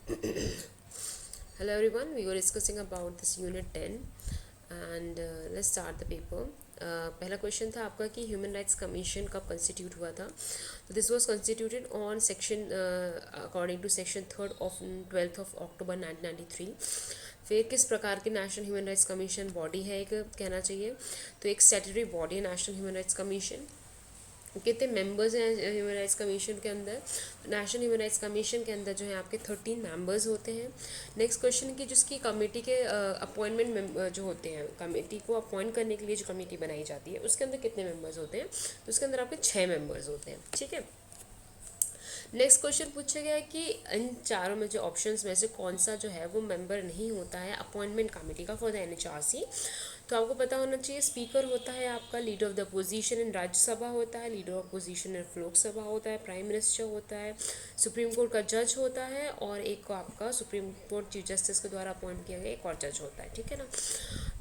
Hello everyone, we were discussing about this unit 10 and let's start the paper. पहला question था आपका कि human rights commission कब constitute हुआ था. तो this was constituted on section according to section 3 of 12 October 1993. फिर किस प्रकार की national human rights commission body है एक कहना चाहिए. तो एक स्टैट्यूटरी बॉडी है नेशनल ह्यूमन राइट्स कमीशन. कितने मेंबर्स हैं ह्यूमन राइट्स कमीशन के अंदर. नेशनल ह्यूमन राइट्स कमीशन के अंदर जो है आपके 13 मेंबर्स होते हैं. नेक्स्ट क्वेश्चन की जिसकी कमेटी के अपॉइंटमेंट जो होते हैं, कमेटी को अपॉइंट करने के लिए जो कमेटी बनाई जाती है उसके अंदर कितने मेंबर्स होते हैं. तो उसके अंदर आपके 6 मेंबर्स होते हैं. ठीक है. नेक्स्ट क्वेश्चन पूछा गया है कि इन चारों में जो ऑप्शंस में से कौन सा जो है वो मेंबर नहीं होता है अपॉइंटमेंट कमेटी का फॉर द एनएचआरसी. तो आपको पता होना चाहिए स्पीकर होता है आपका, leader of the opposition in Rajya Sabha होता है, leader of opposition in Lok Sabha होता है, प्राइम मिनिस्टर होता है, सुप्रीम कोर्ट का जज होता है और एक को आपका सुप्रीम कोर्ट चीफ जस्टिस के द्वारा अपॉइंट किया गया एक और जज होता है. ठीक है ना.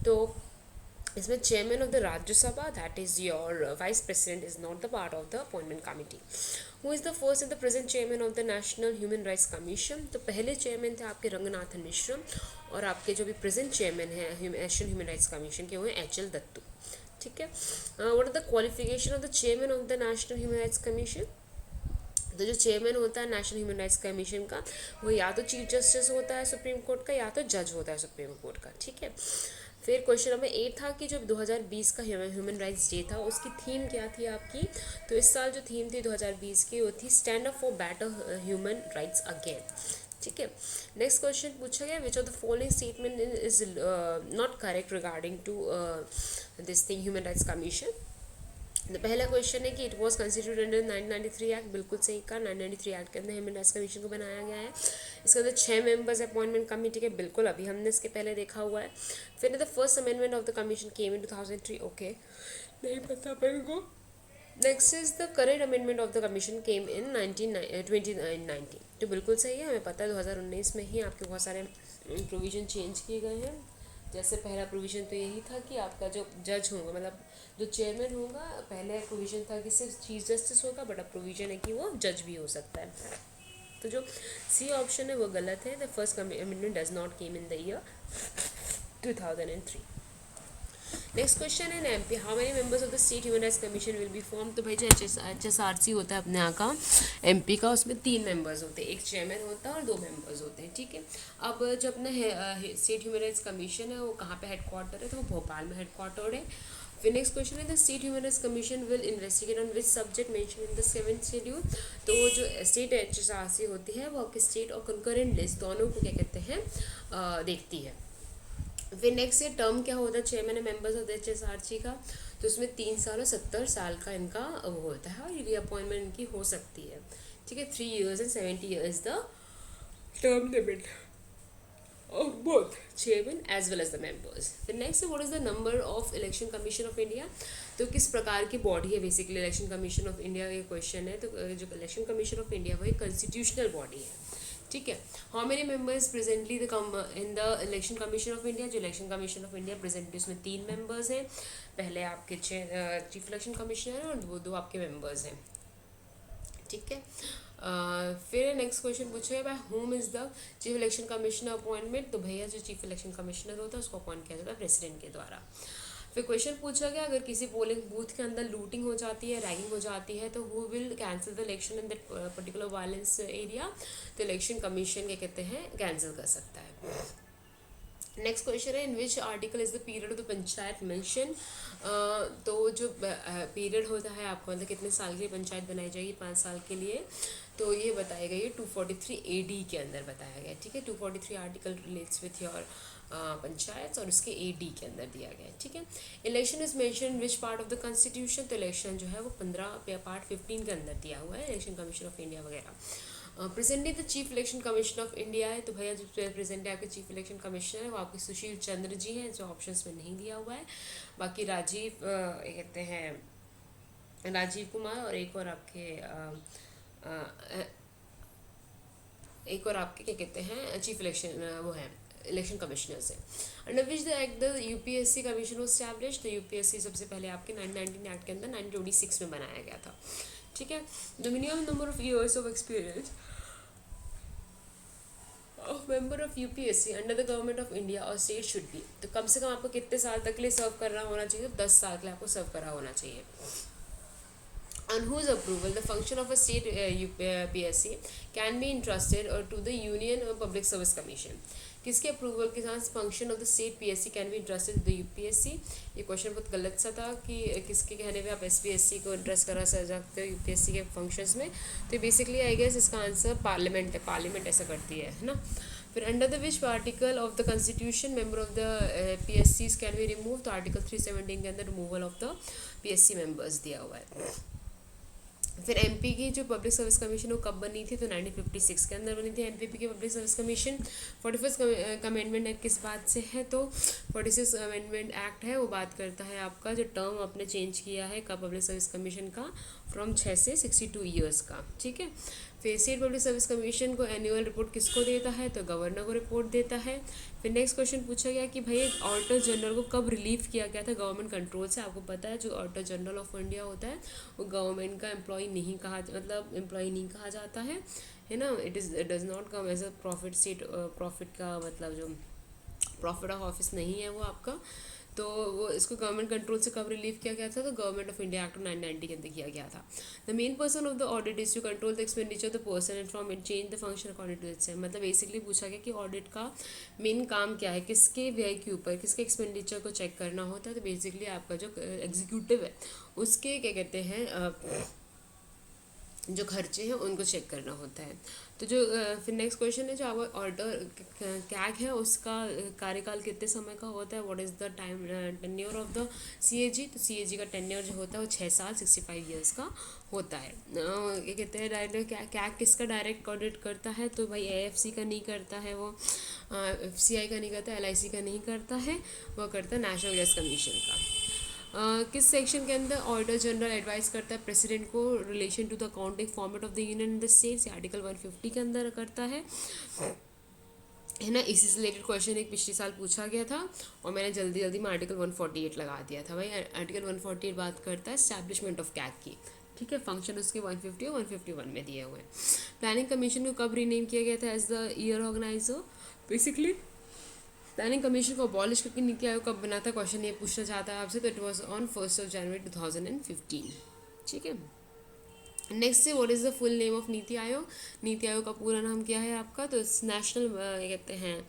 तो इसमें chairman of the Rajya Sabha that is your vice president is not the part of the appointment committee. Who is the first and the present chairman of the national human rights commission. तो पहले चेयरमैन थे आपके रंगनाथन मिश्र और आपके जो भी present chairman है national human rights commission के वो हैं एच एल दत्तू. ठीक है. What are the qualification of the chairman of the national human rights commission. तो जो चेयरमैन होता है नेशनल ह्यूमन राइट्स कमीशन का वो या तो चीफ जस्टिस होता है सुप्रीम कोर्ट का या तो जज होता है सुप्रीम कोर्ट का. ठीक है. फिर क्वेश्चन नंबर 8 था कि जो 2020 का ह्यूमन राइट्स डे था उसकी थीम क्या थी आपकी. तो इस साल जो थीम थी 2020 की वो थी stand up for better human rights again. ठीक है. नेक्स्ट क्वेश्चन पूछा गया which of the following statement is not correct regarding to this thing human rights commission. तो पहला क्वेश्चन है कि it was constituted under 1993 act. बिल्कुल सही कहा. 1993 एक्ट के अंदर ह्यूमन राइट्स कमीशन को बनाया गया है. इसके अंदर 6 मेंबर्स अपॉइंटमेंट कमेटी के. बिल्कुल अभी हमने इसके पहले देखा हुआ है. फिर the first amendment of the commission came in 2003. Okay नहीं पता मेरे को. Next is the current amendment of the commission came in 2019. तो बिल्कुल सही है. हमें पता है 2019 में ही आपके बहुत सारे प्रोविजन चेंज किए गए हैं. जैसे पहला प्रोविज़न तो यही था कि आपका जो जज होगा मतलब जो चेयरमैन होगा, पहले प्रोविज़न था कि सिर्फ चीफ जस्टिस होगा बट अब प्रोविज़न है कि वो जज भी हो सकता है. तो जो सी ऑप्शन है वो गलत है. The first amendment does not came in the year 2003. Next question है MP how many members of the state human rights commission will be form. तो भाई जो HSRC होता है अपने यहाँ का एमपी का उसमें 3 मेंबर्स होते हैं. एक चेयरमैन होता है और 2 मेंबर्स होते हैं. ठीक है. अब जो अपना स्टेट ह्यूमन राइट्स कमीशन है वो कहाँ पे हेडक्वार्टर है. तो वो भोपाल में हेडक्वार्टर है. फिर नेक्स्ट क्वेश्चन है the state human rights commission will investigate on which subject mention in the 7th schedule. तो जो स्टेट HSRC होती है वो आपके स्टेट और कंकरेंट लिस्ट दोनों को क्या कहते हैं देखती है. फिर नेक्स्ट ये टर्म क्या होता है चेयरमैन मेंबर्स ऑफ HSRC का. तो उसमें 3 साल और 70 साल का इनका वो होता है और री अपॉइंटमेंट इनकी हो सकती है. ठीक है. 3 years and 70 years the term limit of both chairman as well as the members. The next is what is the number of election commission of India. तो किस प्रकार की बॉडी है basically election commission of India ये question है. तो जो election commission of India वो एक कॉन्स्टिट्यूशनल बॉडी है. ठीक है. How many members presently in the election commission of India. जो election commission of India presently उसमें 3 मेंबर्स हैं. पहले आपके चीफ इलेक्शन कमिश्नर हैं और वो 2 आपके मेंबर्स हैं. ठीक है. फिर नेक्स्ट क्वेश्चन पूछे by whom is the chief election commissioner appointment. तो भैया जो चीफ इलेक्शन कमिश्नर होता है उसको अपॉइंट किया जाता है प्रेसिडेंट के द्वारा. फिर क्वेश्चन पूछा गया अगर किसी पोलिंग बूथ के अंदर लूटिंग हो जाती है, रैगिंग हो जाती है तो who will cancel the election in that particular violence area. तो इलेक्शन कमीशन क्या कहते हैं कैंसिल कर सकता है. नेक्स्ट क्वेश्चन है in which article is the period of the panchayat mention. तो जो पीरियड होता है आपको मतलब कितने साल के लिए पंचायत बनाई जाएगी 5 साल के लिए. तो ये बताया गया ये 243 AD के अंदर बताया गया. ठीक है. 243 article relates with your panchayat और उसके AD के अंदर दिया गया है. ठीक है. Election is mention which part of the constitution. तो इलेक्शन जो है वो 15 पार्ट 15 के अंदर दिया हुआ है इलेक्शन कमीशन ऑफ इंडिया वगैरह. Presently the chief election commissioner of India है. तो भैया जो प्रेजेंट है आपके चीफ इलेक्शन कमिश्नर है वो आपके सुशील चंद्र जी हैं जो ऑप्शंस में नहीं दिया हुआ है. बाकी राजीव कहते हैं राजीव कुमार और एक और आपके क्या कहते हैं चीफ इलेक्शन वो है इलेक्शन कमिश्नर्स है. Under which the act the UPSC commission was establish. तो UPSC सबसे पहले आपके 1919 एक्ट के अंदर 1926 में बनाया गया था. ठीक है. The minimum number of years of experience member of UPSC under the government of India और स्टेट शुड बी, तो कम से कम आपको कितने साल तक के लिए सर्व कर रहा होना चाहिए? 10 साल के लिए आपको सर्व करा होना चाहिए. On whose approval the function of a state PSC can be entrusted or to the Union or Public Service Commission. किसके अप्रूवल के साथ function of the state PSC can be interested the UPSC? ये question बहुत गलत सा था कि किसके कहने पे आप एसपीएससी को इंटरेस्ट करा सकते हो यूपीएससी के फंक्शंस में. तो बेसिकली आई गेस इसका आंसर पार्लियामेंट है. पार्लियामेंट ऐसा करती है ना. फिर under the which article of the constitution member of the पीएससीज कैन बी रिमूव, तो आर्टिकल 317 के अंदर removal of the PSC members दिया हुआ है. फिर एमपी की जो पब्लिक सर्विस कमीशन वो कब बनी थी? तो 1956 के अंदर बनी थी एमपी की public service commission. 41 amendment act किस बात से है? तो 46 अमेंडमेंट एक्ट है, वो बात करता है आपका जो टर्म आपने चेंज किया है का पब्लिक सर्विस कमीशन का फ्रॉम 6 से 62 ईयर्स का. ठीक है. फिर स्टेट पब्लिक सर्विस कमीशन को एनुअल रिपोर्ट किसको देता है? तो गवर्नर को रिपोर्ट देता है. फिर नेक्स्ट क्वेश्चन पूछा गया कि भाई एक ऑडिटर जनरल को कब रिलीव किया गया था गवर्नमेंट कंट्रोल से? आपको पता है जो ऑडिटर जनरल ऑफ इंडिया होता है वो गवर्नमेंट का एम्प्लॉय नहीं कहा, मतलब एम्प्लॉय नहीं कहा जाता है ना. It does not come as a profit seat. Profit का मतलब जो प्रॉफिट ऑफ ऑफिस नहीं है वो आपका. तो वो इसको गवर्नमेंट कंट्रोल से कब रिलीव किया गया था? तो गवर्नमेंट ऑफ इंडिया एक्ट 1990 के अंदर किया गया था. The main person of the audit is to control the expenditure of the person and from it change the function according to its. मतलब बेसिकली पूछा गया कि ऑडिट का मेन काम क्या है, किसके व्यय के ऊपर, किसके एक्सपेंडिचर को चेक करना होता है. तो बेसिकली आपका जो एग्जीक्यूटिव है उसके क्या कहते हैं जो खर्चे हैं उनको चेक करना होता है. तो जो फिर नेक्स्ट क्वेश्चन है जो ऑडिटर कैग है उसका कार्यकाल कितने समय का होता है? What is the time tenure of the CAG? तो सीएजी का टेन्योर जो होता है वो 6 साल 65 ईयर्स का होता है. क्या कहते हैं डायरेक्ट कैग किसका डायरेक्ट ऑडिट करता है? तो भाई एएफसी का नहीं करता है वो, एफसीआई का नहीं करता, एलआईसी का नहीं करता है, वो करता है नेशनल गैस कमीशन का. किस सेक्शन के अंदर ऑडिटर जनरल एडवाइस करता है प्रेसिडेंट को relation to the accounting format of the union in the states? Article 150 के अंदर करता है ना. इसी से रिलेटेड क्वेश्चन एक पिछले साल पूछा गया था और मैंने जल्दी जल्दी में आर्टिकल 148 लगा दिया था. भाई आर्टिकल 148 बात करता है एस्टैब्लिशमेंट ऑफ कैग की. ठीक है. फंक्शन उसके 150 और 151 में दिए हुए हैं. प्लानिंग कमीशन को कब रीनेम किया गया था as the year organiser? Basically planning commission को अबॉलिश करके नीति आयोग कब बना था? क्वेश्चन ये पूछना चाहता है आपसे. तो इट वाज ऑन 1 जनवरी 2015. ठीक है. नेक्स्ट से what is the full name of NITI Aayog? NITI Aayog का पूरा नाम क्या है आपका? तो नेशनल कहते हैं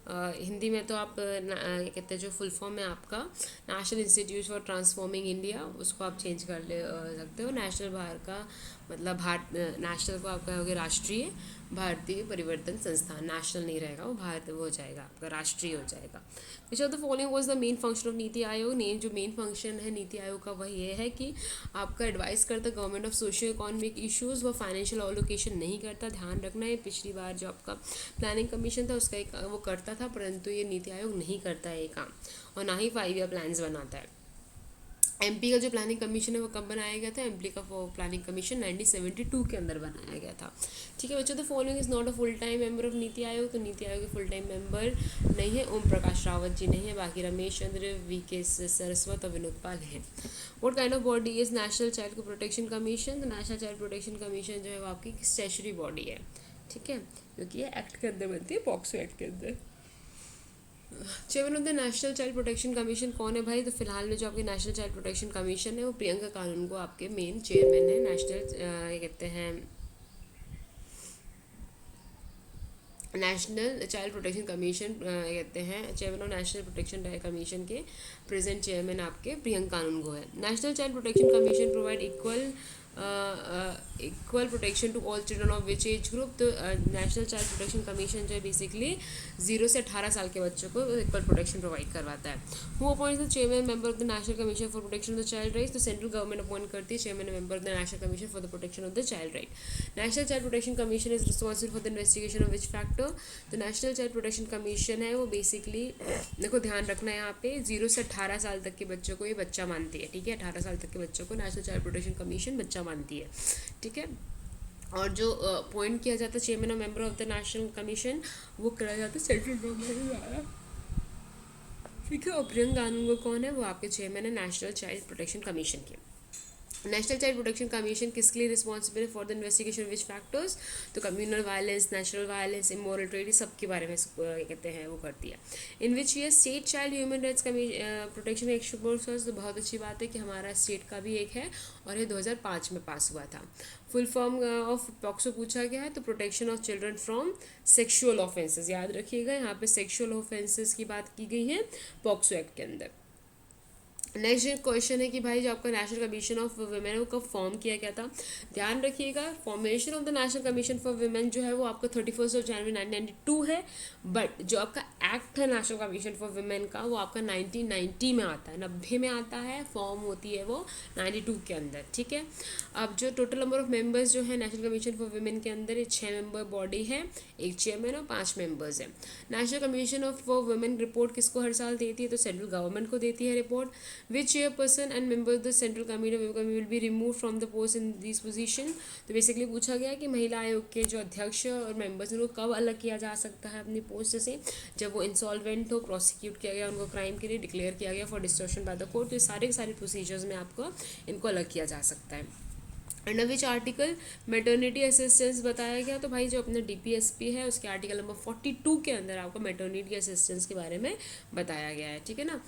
हिंदी में तो आप कहते हैं जो फुल फॉर्म है आपका national institute for transforming India, उसको आप चेंज कर ले सकते हो. नेशनल भारत का मतलब नेशनल को आप कहोगे राष्ट्रीय भारतीय परिवर्तन संस्थान. नेशनल नहीं रहेगा वो, भारत वो हो जाएगा आपका, राष्ट्रीय हो जाएगा. विच of the following was the main function of NITI Aayog? जो मेन फंक्शन है नीति आयोग का वह ये है कि आपका एडवाइस करता government of socio economic issues, वो फाइनेंशियल एलोकेशन नहीं करता. ध्यान रखना है पिछली बार जो आपका प्लानिंग कमीशन था उसका एक वो करता था, परंतु ये नीति आयोग नहीं करता है ये काम और ना ही 5 ईयर प्लान्स बनाता है. एमपी का जो प्लानिंग कमीशन है वो कब बनाया गया था? एमपी का प्लानिंग कमीशन 1972 के अंदर बनाया गया था. ठीक है बच्चों. The following is not a full time member of NITI Aayog. तो नीति आयोग के फुल टाइम मेंबर नहीं है. ओम प्रकाश रावत जी नहीं है, बाकी रमेश चंद्र, वी.के. सरस्वत और विनोद पाल है. What kind of body is national child protection commission? तो नेशनल चाइल्ड प्रोटेक्शन कमीशन जो है वो आपकी स्टैच्यूटरी बॉडी है. ठीक है, क्योंकि ये एक्ट के अंदर बनती है, पॉक्सो एक्ट के अंदर. Chairman of the national child protection commission कौन है भाई? तो फिलहाल में जो आपकी नेशनल चाइल्ड प्रोटेक्शन कमीशन है वो प्रियंका कानून को आपके मेन चेयरमैन है. नेशनल ये कहते हैं नेशनल चाइल्ड प्रोटेक्शन कमीशन कहते हैं chairman of national protection commission के प्रेजेंट चेयरमैन आपके प्रियंका कानून को है. National child protection commission provide equal protection to all children of which age group? तो नेशनल चाइल्ड प्रोटेक्शन कमीशन जो है बेसिकली 0 से 18 साल के बच्चों को इक्वल प्रोटेक्शन प्रोवाइड करवाता है. Who appoints the chairman member of the national commission for protection of the child rights? तो सेंट्रल गवर्नमेंट अपॉइंट करती है chairman member of the national commission for the protection of the child right. National child protection commission is responsible for the investigation of which factor? तो national child protection commission है वो basically देखो ध्यान रखना है यहाँ पे 0 से 18 साल तक के बच्चों को ये बच्चा मानती है. ठीक है, 18 साल तक के बच्चों को नेशनल चाइल्ड प्रोटेक्शन कमीशन बच्चा मानती है. ठीक है, और जो अपॉइंट किया जाता है चेयरमैन और member of the national commission वो करा जाता है सेंट्रल गवर्नमेंट द्वारा. ठीक है, और प्रियंका कानून को कौन है? वो आपके चेयरमैन है नेशनल चाइल्ड प्रोटेक्शन कमीशन के. नेशनल चाइल्ड प्रोटेक्शन कमीशन किसके लिए responsible for the investigation which factors, तो communal violence, natural violence, immoral trade, सबके बारे में कहते हैं वो करती है। इन विच ये state child human rights protection experts, तो बहुत अच्छी बात है कि हमारा स्टेट का भी एक है और ये 2005 में पास हुआ था। फुल फॉर्म ऑफ पॉक्सो पूछा गया है, तो protection of children from sexual offences, याद रखिएगा यहाँ पे सेक्शुअल ऑफेंसेस की बात की गई है पॉक्सो एक्ट के अंदर। नेक्स्ट क्वेश्चन है कि भाई जो आपका नेशनल कमीशन ऑफ वुमेन वो कब फॉर्म किया गया था, ध्यान रखिएगा formation of the national commission for women जो है वो आपका 31 जनवरी 1992 है, बट जो आपका एक्ट है नेशनल कमीशन फॉर वुमेन का वो आपका 1990 में आता है, 90 में आता है, फॉर्म होती है वो 92 के अंदर, ठीक है। अब जो टोटल नंबर ऑफ मेंबर्स जो है नेशनल कमीशन फॉर वुमेन के अंदर, ये 6 मेंबर बॉडी है, एक चेयरमैन और 5 मेंबर्स है। National commission of for women report किसको हर साल देती है, तो सेंट्रल गवर्नमेंट को देती है report. Which chairperson and members of the central committee of women will be removed from the post in these position, तो बेसिकली पूछा गया कि महिला आयोग के जो अध्यक्ष और मेंबर्स उनको कब अलग किया जा सकता है अपनी पोस्ट से, जब वो इंसॉल्वेंट हो, प्रोसिक्यूट किया गया उनको क्राइम के लिए, डिक्लेयर किया गया for destruction by the court, तो ये सारे के सारे प्रोसीजर्स में आपको इनको अलग किया जा सकता है। Under which article maternity assistance बताया गया, तो भाई जो अपना डीपीएसपी है उसके आर्टिकल नंबर 42 के अंदर आपको मेटर्निटी असिस्टेंस के बारे में बताया गया है, ठीक है ना।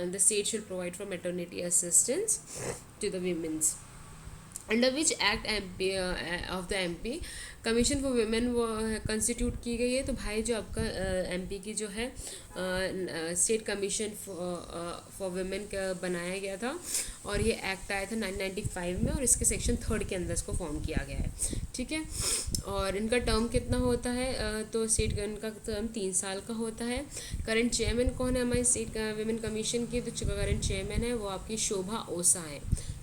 The state should provide for maternity assistance to the women's. Under which act of the MP commission for women वो कंस्टिट्यूट की गई है, तो भाई जो आपका एमपी की जो है स्टेट कमीशन फॉर वुमेन का बनाया गया था और ये एक्ट आया था 1995 में और इसके सेक्शन 3 के अंदर इसको फॉर्म किया गया है, ठीक है। और इनका टर्म कितना होता है, तो स्टेट का टर्म 3 साल का होता है। करंट चेयरमैन कौन है हमारे स्टेट वुमेन कमीशन की, तो करंट चेयरमैन है वो आपकी शोभा ओसा है,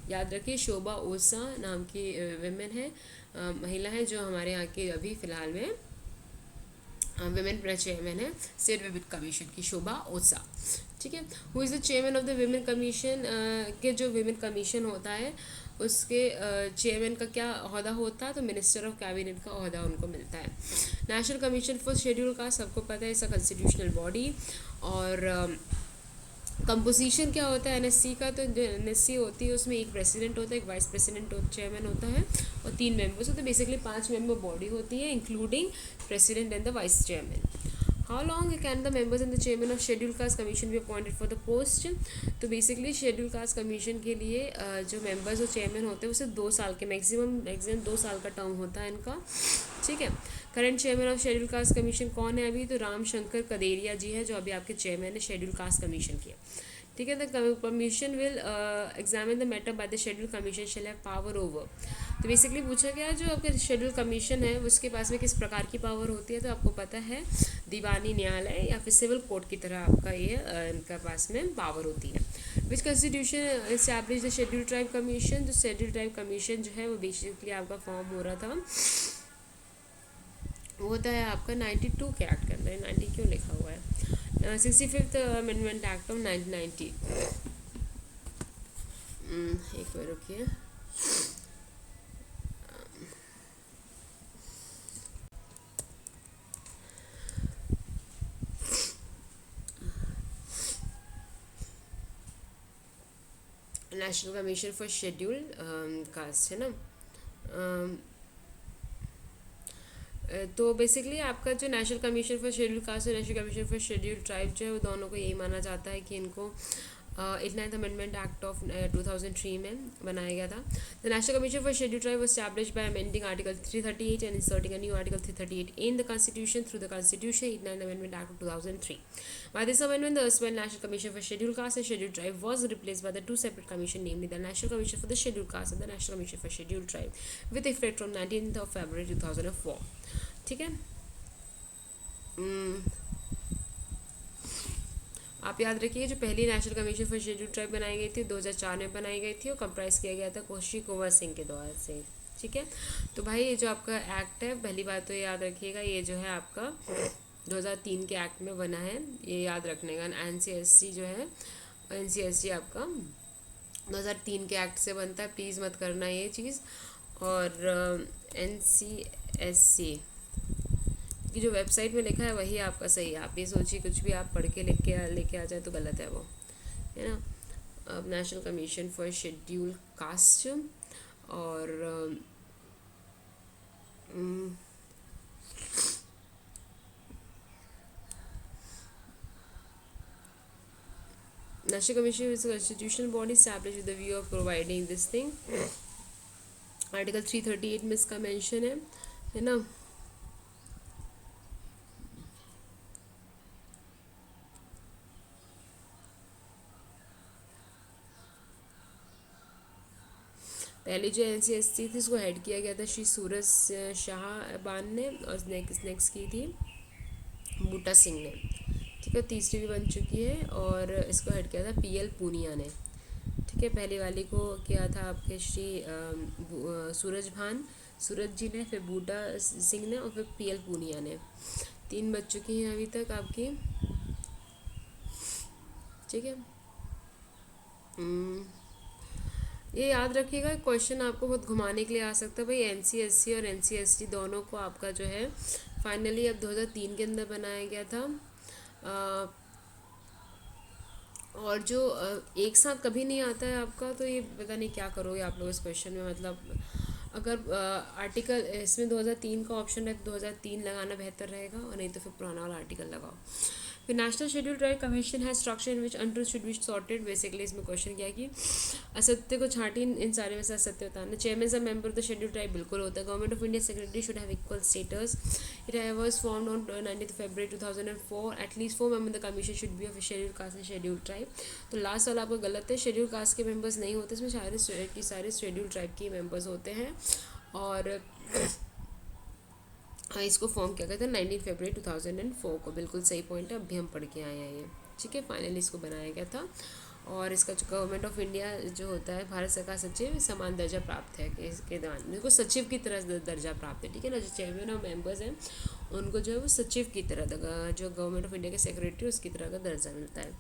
याद रखिए शोभा ओसा नाम की विमेन है, महिला है जो हमारे यहाँ की अभी फ़िलहाल में विमेन चेयरमैन है स्टेट वुमेन कमीशन की, शोभा ओसा, ठीक है। Who is the chairman of the women commission, के जो विमेन कमीशन होता है उसके चेयरमैन का क्या ओहदा होता है, तो मिनिस्टर ऑफ कैबिनेट का ओहदा उनको मिलता है। National commission for schedule cast सबको पता है, इसका कॉन्स्टिट्यूशनल बॉडी। और कंपोजिशन क्या होता है एनएससी का, तो जो एनएससी होती है उसमें एक प्रेसिडेंट होता है, एक वाइस प्रेसिडेंट चेयरमैन होता है और 3 मेंबर्स होते हैं, बेसिकली 5 मेंबर बॉडी होती है including president and the vice chairman. How long can the members and the chairman of schedule caste commission be appointed for the post, तो बेसिकली शेड्यूल कास्ट कमीशन के लिए जो members और chairman होते हैं उसे 2 साल के मैक्सिमम 2 साल का टर्म होता है इनका, ठीक है। Current chairman of schedule caste commission कौन है अभी, तो राम शंकर कदेरिया जी है जो अभी आपके चेयरमैन है शेड्यूल कास्ट कमीशन के, ठीक है। The commission will examine the matter by the schedule commission shall have power over, तो बेसिकली पूछा गया जो आपका शेड्यूल कमीशन है उसके पास में किस प्रकार की पावर होती है, तो आपको पता है दीवानी न्यायालय या फिर सिविल कोर्ट की तरह आपका ये इनका पास में पावर होती है। Which constitution establish the schedule tribe commission, जो शेड्यूल ट्राइब कमीशन जो है वो बेसिकली आपका फॉर्म हो रहा था, वो होता है आपका 92 के एक्ट के अंदर, 90 क्यों लिखा हुआ है, 65th अमेंडमेंट एक्ट ऑफ 1990। एक बार रुकिए, national commission for schedule caste है ना। तो बेसिकली आपका जो national commission for schedule caste और national commission for schedule tribe जो है वो दोनों को यही माना जाता है कि इनको 89th अमेंडमेंट एक्ट ऑफ 2003 में बनाया गया था। The national commission for schedule tribe was established bye amending article 338 and inserting a new article 338 in the constitution through the constitution 89th amendment act of 2003। By this amendment, the erstwhile National Commission for Scheduled Caste and Scheduled Tribe was replaced by the 2 separate commissions, namely the National Commission for the Scheduled Caste and the National Commission for Scheduled Tribe, with effect from 19th of February 2004. ठीक है। आप याद रखिए जो पहली national commission for schedule tribe बनाई गई थी 2004 में बनाई गई थी और कंप्राइज किया गया था कौशी कुंवर सिंह के द्वारा से, ठीक है। तो भाई ये जो आपका एक्ट है, पहली बात तो याद रखिएगा ये जो है आपका 2003 के एक्ट में बना है, ये याद रखने का। NCSC जो है NCSC आपका 2003 के एक्ट से बनता है, प्लीज़ मत करना ये चीज़। और NCSC की जो वेबसाइट में लिखा है वही आपका सही है, आप ये सोचिए कुछ भी आप पढ़ के लेके आ जाए तो गलत है वो, है ना। National commission for schedule caste और National Commission is a constitutional body established with the view of providing this thing. Article 338 में इसका मेंशन है ना. पहले जो NCSC थी इसको हेड किया गया था श्री सूरज शाहबान ने, और नेक्स्ट की थी बूटा सिंह ने. ठीक है, तीसरी भी बन चुकी है और इसको हेड किया था PL पूनिया ने. ठीक है, पहली वाली को किया था आपके श्री सूरज जी ने, फिर बूटा सिंह ने और फिर PL पूनिया ने. 3 बज चुकी हैं अभी तक आपकी. ठीक है, ये याद रखिएगा, क्वेश्चन आपको बहुत घुमाने के लिए आ सकता है भाई. NCSC और NCST दोनों को आपका जो है फाइनली अब 2003 के अंदर बनाया गया था. और जो एक साथ कभी नहीं आता है आपका, तो ये पता नहीं क्या करोगे आप लोग इस क्वेश्चन में. मतलब अगर आर्टिकल इसमें 2003 का ऑप्शन है तो 2003 लगाना बेहतर रहेगा, और नहीं तो फिर पुराना वाला आर्टिकल लगाओ. फिर नेशनल शेड्यूल ट्राइब कमीशन है structure in which untruth should be sorted. Basically इसमें क्वेश्चन क्या है कि असत्य को छांटी, इन सारे में से असत्य बताना. चेयरमैन सब member of the schedule tribe बिल्कुल होता है. Government of India secretary should have equal status. It was formed on 19 February 2004. At least 4 member the commission should be of schedule caste and schedule tribe. तो last वाला आपका गलत है. Schedule caste के members नहीं होते इसमें, सारे शेड्यूल ट्राइब के मेंबर्स होते हैं. और इसको फॉर्म किया गया था 19 फरवरी 2004 को. बिल्कुल सही पॉइंट है, अभी हम पढ़ के आए हैं ये. ठीक है, फाइनली इसको बनाया गया था. और इसका जो गवर्नमेंट ऑफ इंडिया जो होता है, भारत सरकार सचिव समान दर्जा प्राप्त है इसके दौरान. इनको सचिव की तरह दर्जा प्राप्त है. ठीक है ना, जो चेयरमैन और मेंबर्स हैं उनको जो है वो सचिव की तरह, जो गवर्नमेंट ऑफ इंडिया के सेक्रेटरी उसकी तरह का दर्जा मिलता है.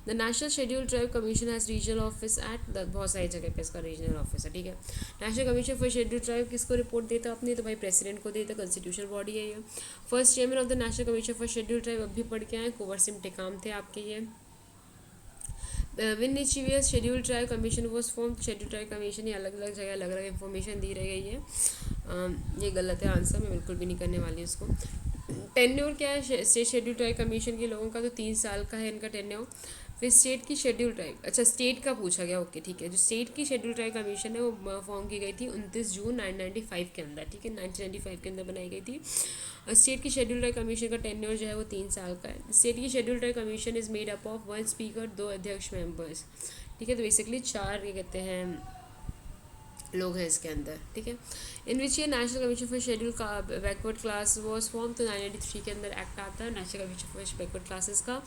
The national schedule tribe commission has regional office at बहुत सारी जगह पे इसका रीजनल ऑफिस है. ठीक है, national commission for schedule tribe किसको रिपोर्ट देता है अपनी, तो भाई प्रेसिडेंट को देता है. कॉन्स्टिट्यूशनल बॉडी है ये. First chairman of the national commission for schedule tribe अभी पढ़ के आए, कुंवर सिंह टेकाम थे आपके ये. Win which year schedule tribe commission was form. Schedule tribe commission ये अलग अलग जगह अलग अलग इन्फॉर्मेशन दी रही गई है. ये गलत है आंसर, मैं बिल्कुल भी नहीं करने वाली इसको. टेन्योर क्या है स्टेट शेड्यूल ट्राइब कमीशन के लोगों का, तो 3 साल का है इनका टेन्योर. फिर स्टेट की शेड्यूल ट्राइब, अच्छा स्टेट का पूछा गया. ओके ठीक है, जो स्टेट की शेड्यूल ट्राइब कमीशन है वो फॉर्म की गई थी 29 जून 1995 के अंदर. ठीक है, 1995 के अंदर बनाई गई थी. स्टेट की शेड्यूल ट्राइब कमीशन का टेन्योर जो है वो 3 साल का है. स्टेट की schedule tribe commission is made up of 1 speaker, 2 अध्यक्ष मेंबर्स. ठीक है, तो बेसिकली 4 ये कहते हैं लोग हैं इसके अंदर. ठीक है, इन विच ये नेशनल कमीशन फॉर शेड्यूल का बैकवर्ड क्लास वॉज फॉर्म. तो 1993 के अंदर एक्ट आता है national commission for backward classes का.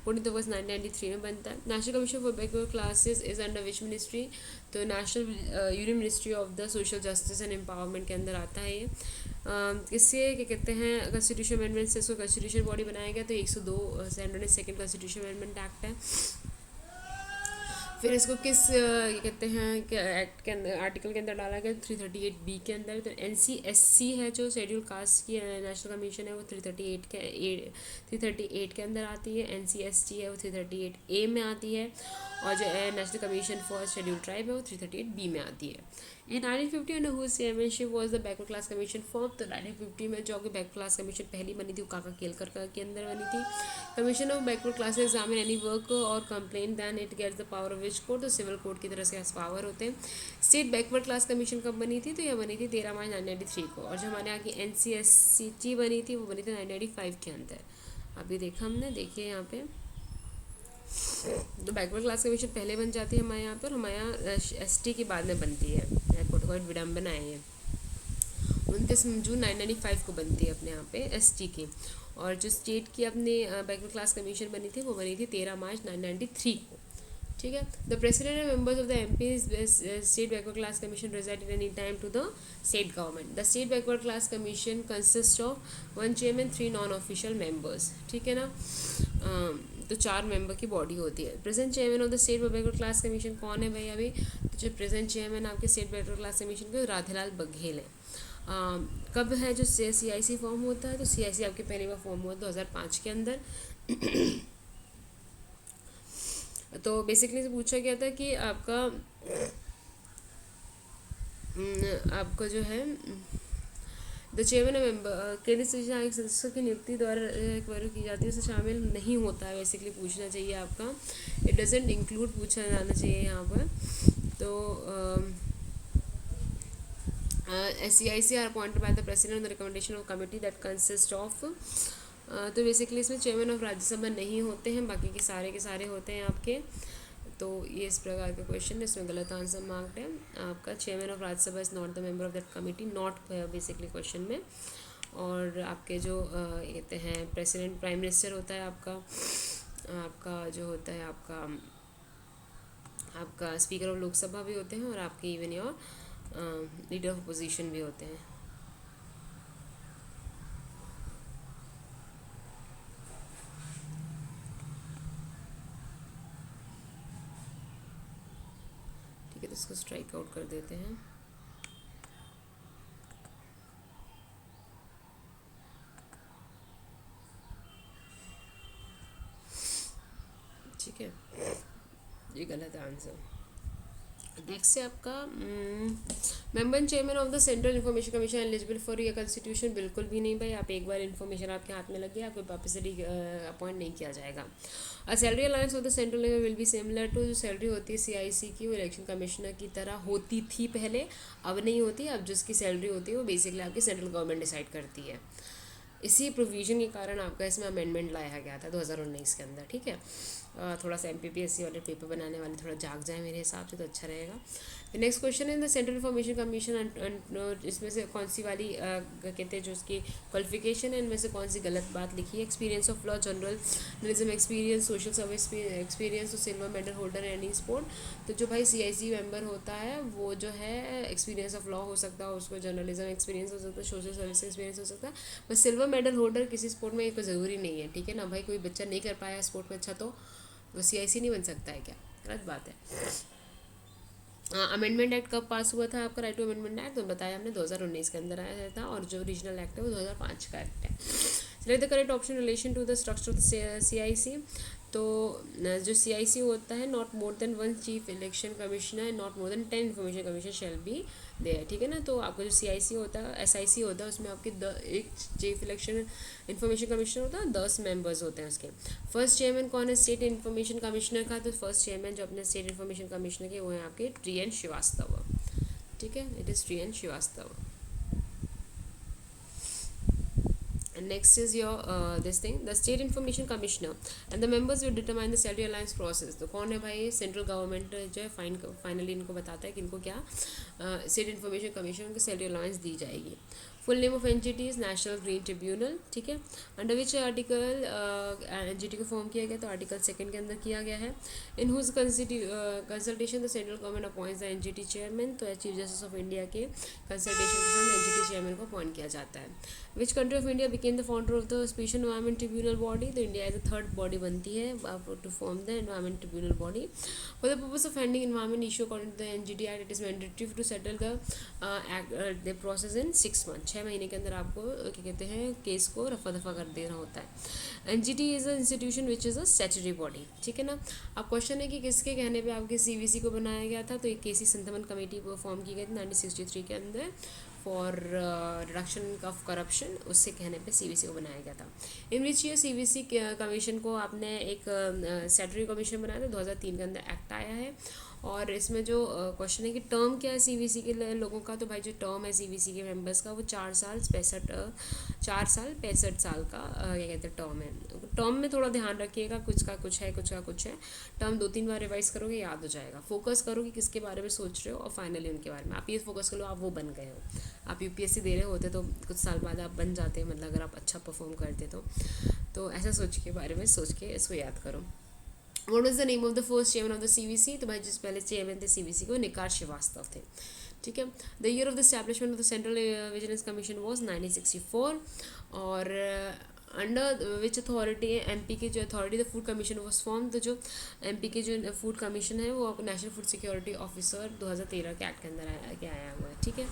14 अगस्त 1993 में बनता है. National commission for backward classes is under which ministry, तो national union ministry of the social justice and empowerment के अंदर आता है ये. इससे क्या कहते हैं कॉन्स्टिट्यूशन अमेंडमेंट से इसको कॉन्स्टिट्यूशन बॉडी बनाया गया. तो 102 सेकंड कॉन्स्टिट्यूशन अमेंडमेंट एक्ट है. फिर इसको किस ये कहते हैं कि एक्ट के अंदर आर्टिकल के अंदर डाला गया 338B के अंदर. तो NCSC है जो शेड्यूल कास्ट की नेशनल कमीशन है वो 338 के अंदर आती है. NCST है वो 338A में आती है. और जो national commission for schedule tribe है वो 338B में आती है. In 1950 under whose chairmanship was the backward class commission form. तो 1950 में जो कि बैकवर्ड क्लास कमीशन पहली बनी थी वो काका केलकर के अंदर बनी थी. Commission of backward class examine any work और complain than it gets the power of which court. तो सिविल कोर्ट की तरह से पावर होते हैं. स्टेट बैकवर्ड क्लास कमीशन कब बनी थी, तो यह बनी थी 13 मार्च 1993 को. और जो हमारे यहाँ की NCSCT बनी थी वो बनी थी 1995 के अंदर. अभी देखा हमने, देखिए यहाँ पे तो बैकवर्ड क्लास कमीशन पहले बन जाती है हमारे यहाँ पर. हमारे यहाँ ST की बाद में बनती है. कोई विडम्बना है ये. 29 जून 1995 को बनती है अपने यहाँ पे ST की. और जो स्टेट की अपनी बैकवर्ड क्लास कमीशन बनी थी वो बनी थी 13 मार्च 1993 को. ठीक है, the president and members of the MPs state backward class commission resigned at any time to the state government. The state backward class commission consist of 1 chairman 3 non official members. ठीक है ना, तो 4 मेंबर की body होती है. Present chairman of the state backward class commission कौन है भाई अभी, तो जो प्रेजेंट चेयरमैन आपके स्टेट बैकवर्ड क्लास कमीशन के राधेलाल बघेल है. कब है जो CIC फॉर्म होता है, तो CIC आपके पहली बार फॉर्म हुआ 2005 के अंदर. तो बेसिकली पूछा गया था कि आपका जो है द चेयरमैन मेंबर केंद्रीय सूचना आयोग सदस्यों की नियुक्ति द्वारा एक बार की जाती है, उसे शामिल नहीं होता है, बेसिकली पूछना चाहिए आपका। इट डजेंट इंक्लूड पूछा जाना चाहिए यहाँ पर। तो CIC are appointed by the president on the recommendation of committee that consist of. तो बेसिकली इसमें चेयरमैन ऑफ राज्यसभा नहीं होते हैं, बाकी के सारे होते हैं आपके। तो ये इस प्रकार का क्वेश्चन है, इसमें गलत आंसर मार्क्ड है आपका। Chairman of Rajya Sabha is not the member of that committee, not basically question में। और आपके जो कहते हैं प्रेसिडेंट प्राइम मिनिस्टर होता है आपका जो होता है आपका स्पीकर ऑफ लोकसभा भी होते हैं, और आपके even your leader of opposition भी होते हैं। ठीक है, तो इसको स्ट्राइक आउट कर देते हैं। ठीक है, ये गलत आंसर। नेक्स्ट है आपका member and chairman of the central information commission eligible for ये कंस्टिट्यूशन। बिल्कुल भी नहीं भाई, आप एक बार इन्फॉर्मेशन आपके हाथ में लग गया, आपको वापस से अपॉइंट नहीं किया जाएगा। A salary allowance of the central level will be similar to, जो सैलरी होती है CIC की, वो इलेक्शन कमिश्नर की तरह होती थी पहले, अब नहीं होती। अब जिसकी सैलरी होती है वो बेसिकली आपकी सेंट्रल गवर्नमेंट डिसाइड करती है। इसी प्रोविज़न के कारण आपका इसमें अमेंडमेंट लाया गया था 2019 के अंदर। ठीक है, थोड़ा सा MPPSC वाले पेपर बनाने वाले थोड़ा जाग जाए मेरे हिसाब से, तो अच्छा रहेगा। नेक्स्ट क्वेश्चन है द सेंट्रल इन्फॉर्मेशन कमीशन, इसमें से कौन सी वाली कहते हैं जो उसकी क्वालिफिकेशन है, इनमें से कौन सी गलत बात लिखी है। Experience of law, journalism experience, social service experience, तो silver medal holder and sport. तो जो भाई CIC मेंबर होता है वो जो है एक्सपीरियंस ऑफ लॉ हो सकता है, उसको जर्नलिज्म एक्सपीरियंस हो सकता है, सोशल सर्विस एक्सपीरियंस हो सकता है, बस सिल्वर मेडल होल्डर किसी स्पोर्ट में कोई ज़रूरी नहीं है। ठीक है ना भाई, कोई बच्चा नहीं कर पाया स्पोर्ट में अच्छा, तो वो CIC नहीं बन सकता है क्या? गलत बात है। अमेंडमेंट एक्ट कब पास हुआ था आपका? राइट टू अमेंडमेंट एक्ट तो बताया हमने 2019 के अंदर आया था, और जो रीजनल एक्ट है वो 2005 का एक्ट है। Select the correct option relation to the structure of CIC। तो जो CIC होता है, not more than 1 chief election commissioner, not more than 10 information commission shall be there. ठीक है ना, तो आपका जो CIC होता है, SIC होता है, उसमें आपके एक चीफ इलेक्शन इन्फॉर्मेशन कमिश्नर होता है, 10 मेंबर्स होते हैं उसके। फर्स्ट चेयरमैन कौन है स्टेट इन्फॉर्मेशन कमिश्नर का? तो फर्स्ट चेयरमैन जो अपने स्टेट इन्फॉर्मेशन कमिश्नर के वो हैं आपके TN श्रीवास्तव। ठीक है, it is TN Srivastava. And next is your this thing, the state information commissioner and the members will determine the salary alliance process। तो कौन है भाई? सेंट्रल गवर्नमेंट जो है फाइनली इनको बताता है कि इनको क्या स्टेट इन्फॉर्मेशन कमीशन को सैलरी अलाउंस दी जाएगी। Full name of NGT is national green tribunal. ठीक है, अंडर विच आर्टिकल NGT को फॉर्म किया गया? तो आर्टिकल 2 के अंदर किया गया है। In whose consultation the central government appoints the NGT chairman. तो चीफ जस्टिस ऑफ इंडिया के कंसल्टेशन के साथ NGT चेयरमैन को अपॉइंट किया जाता है। Which country of India became the founder of the special environment tribunal body? तो India as a third body बनती है to form the environment tribunal body. For the purpose of handling environment issue according to the NGT act, it is mandatory to settle the process in 6 month. 6 महीने के अंदर आपको क्या कहते हैं case को रफा दफा कर देना होता है। NGT is a institution which is a statutory body. ठीक है ना, अब क्वेश्चन है कि किसके कहने पे आपके CVC को बनाया गया था? तो एक KC संतमन कमेटी को फॉर्म की गई थी 1963 के अंदर फॉर रिडक्शन ऑफ करप्शन, उससे कहने पे CVC को बनाया गया था। इन विच ये CVC कमीशन को आपने एक स्टैट्यूटरी कमीशन बनाया था, 2003 के अंदर एक्ट आया है। और इसमें जो क्वेश्चन है कि टर्म क्या है CVC के लोगों का? तो भाई जो टर्म है CVC के मेंबर्स का वो 4 साल 65 साल का क्या कहते हैं टर्म है। टर्म में थोड़ा ध्यान रखिएगा, कुछ का कुछ है, कुछ का कुछ है। टर्म 2-3 बार रिवाइज करोगे याद हो जाएगा। फोकस करो कि किसके बारे में सोच रहे हो और फाइनली उनके बारे में आप ये फोकस कर लो, आप वो बन गए हो। आप UPSC दे रहे होते तो कुछ साल बाद आप बन जाते, मतलब अगर आप अच्छा परफॉर्म करते तो ऐसा सोच के बारे में सोच के इसको याद करो। What is the name of the first chairman of the CVC? तो भाई जिस पहले चेयरमैन थे CVC को निकार श्रीवास्तव थे। ठीक है, the year of the establishment of the central vigilance commission was 1964। और अंडर विच अथॉरिटी है एमपी की जो authority the food commission was form, तो जो एमपी की जो फूड कमीशन है वो नेशनल फूड सिक्योरिटी ऑफिसर 2013 के एक्ट के अंदर आया हुआ है, ठीक है।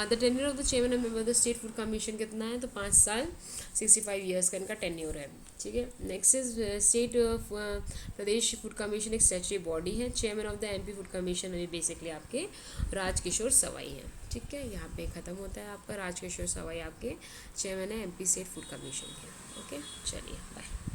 The tenure of the chairman and member of the state food commission कितना है, तो 5 साल 65 ईयर्स का इनका टेन्योर है, ठीक है। Next is state Pradesh food commission एक स्टैट्यूटरी बॉडी है। Chairman of the MP food commission ये बेसिकली आपके राजकिशोर सवाई हैं, ठीक है। यहाँ पे ख़त्म होता है आपका राजकिशोर सवाई आपके चेयरमैन है एमपी स्टेट फूड कमीशन के। ओके, चलिए बाय।